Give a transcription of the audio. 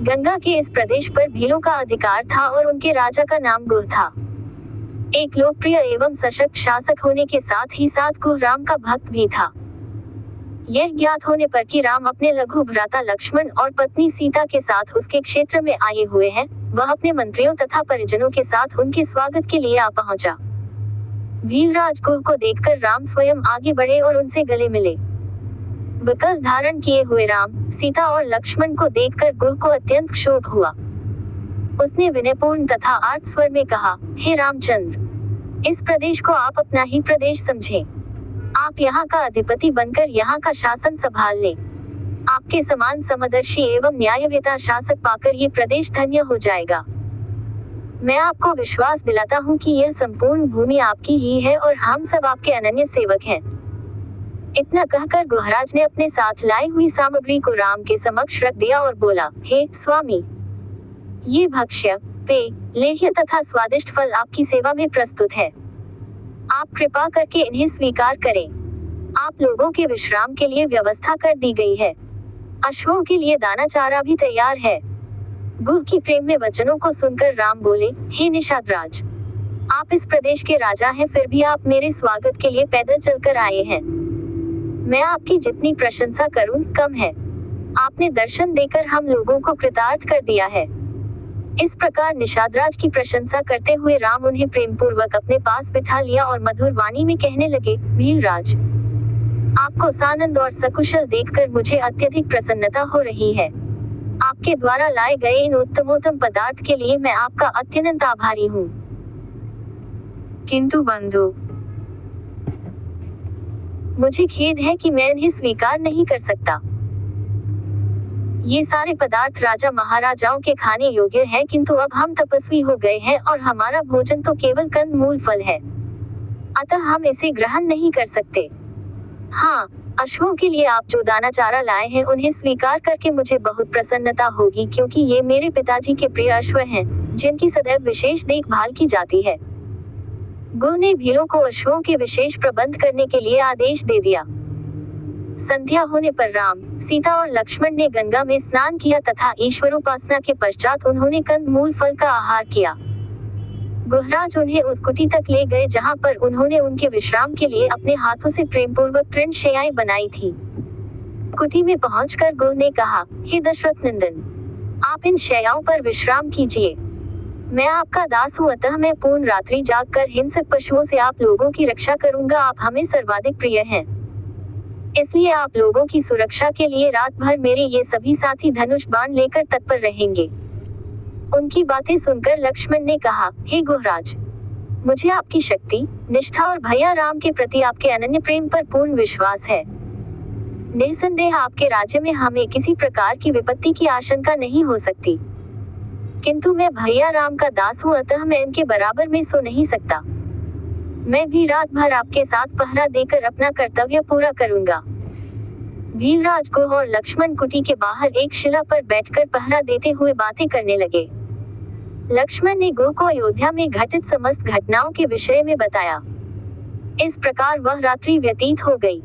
गंगा के इस प्रदेश पर भीलों का अधिकार था और उनके राजा का नाम गुह था। एक लोकप्रिय एवं सशक्त शासक होने के साथ ही साथ गुह राम का भक्त भी था। यह ज्ञात होने पर कि राम अपने लघु भ्राता लक्ष्मण और पत्नी सीता के साथ उसके क्षेत्र में आए हुए हैं, वह अपने मंत्रियों तथा परिजनों के साथ उनके स्वागत के लिए आ पहुंचा। भीलराज गुह को देखकर राम स्वयं आगे बढ़े और उनसे गले मिले। विकल्प धारण किए हुए राम, सीता और लक्ष्मण को देखकर गुह को अत्यंत क्षोभ हुआ। उसने विनयपूर्ण तथा आर्त स्वर में कहा, हे रामचंद्र, इस प्रदेश को आप अपना ही प्रदेश समझें। आप यहाँ का अधिपति बनकर यहाँ का शासन संभाल लें। आपके समान समदर्शी एवं न्यायवेता शासक पाकर ये प्रदेश धन्य हो जाएगा। मैं आपको विश्वास दिलाता हूँ कि यह संपूर्ण भूमि आपकी ही है और हम सब आपके अनन्य सेवक हैं। इतना कहकर गुहराज ने अपने साथ लाई हुई सामग्री को राम के समक्ष रख दिया और बोला, हे स्वामी, ये भक्ष्य, पेय, लेह्य तथा स्वादिष्ट फल आपकी सेवा में प्रस्तुत है। आप कृपा करके इन्हें स्वीकार करें। आप लोगों के विश्राम के लिए व्यवस्था कर दी गई है। अश्वों के लिए दाना चारा भी तैयार है। गुह की प्रेम में वचनों को सुनकर राम बोले, हे निषादराज, आप इस प्रदेश के राजा हैं, फिर भी आप मेरे स्वागत के लिए पैदल चलकर आए हैं। मैं आपकी जितनी प्रशंसा करूं कम है। आपने दर्शन देकर हम लोगों को कृतार्थ कर दिया है। इस प्रकार निषादराज की प्रशंसा करते हुए राम उन्हें प्रेम पूर्वक अपने पास बिठा लिया और मधुर वाणी में कहने लगे, भीलराज, आपको सानंद और सकुशल देखकर मुझे अत्यधिक प्रसन्नता हो रही है। आपके द्वारा लाए गए इन उत्तमोत्तम पदार्थ के लिए मैं आपका अत्यंत आभारी हूँ। किंतु बंधु, मुझे खेद है कि मैं इन्हें स्वीकार नहीं कर सकता। ये सारे पदार्थ राजा महाराजाओं के खाने योग्य है, किंतु अब हम तपस्वी हो गए हैं और हमारा भोजन तो केवल कंद मूल फल है, अतः हम इसे ग्रहण नहीं कर सकते। हाँ, अश्वों के लिए आप जो दाना चारा लाए हैं उन्हें स्वीकार करके मुझे बहुत प्रसन्नता होगी, क्योंकि ये मेरे पिताजी के प्रिय अश्व हैं, जिनकी सदैव विशेष देखभाल की जाती है। गुह ने भीलों को अश्वों के विशेष प्रबंध करने के लिए आदेश दे दिया। संध्या होने पर राम, सीता और लक्ष्मण ने गंगा में स्नान किया तथा ईश्वरोपासना के पश्चात उन्होंने कंद मूल फल का आहार किया। गुहराज उन्हें उस कुटी तक ले गए जहां पर उन्होंने उनके विश्राम के लिए अपने हाथों से प्रेमपूर्वक तृण शैयाएं बनाई थी। कुटी में पहुंचकर गुह ने कहा, हे दशरथ नंदन, आप इन शैयाओं पर विश्राम कीजिए। मैं आपका दास हूँ, अतः मैं पूर्ण रात्रि जागकर हिंसक पशुओं से आप लोगों की रक्षा करूंगा। आप हमें सर्वाधिक प्रिय हैं, इसलिए आप लोगों की सुरक्षा के लिए रात भर मेरे ये सभी साथी धनुष बाण लेकर तत्पर रहेंगे। उनकी बातें सुनकर लक्ष्मण ने कहा, हे गुहराज, मुझे आपकी शक्ति, निष्ठा और भैया राम के प्रति आपके अनन्य प्रेम पर पूर्ण विश्वास है। निसंदेह आपके राज्य में हमें किसी प्रकार की विपत्ति की आशंका नहीं हो सकती, किंतु मैं भैया राम का दास हूँ, अतः मैं इनके बराबर में सो नहीं सकता। मैं भी रात भर आपके साथ पहरा देकर अपना कर्तव्य पूरा करूंगा। भीलराज गुह और लक्ष्मण कुटी के बाहर एक शिला पर बैठकर पहरा देते हुए बातें करने लगे। लक्ष्मण ने गुह को अयोध्या में घटित समस्त घटनाओं के विषय में बताया। इस प्रकार वह रात्रि व्यतीत हो गई।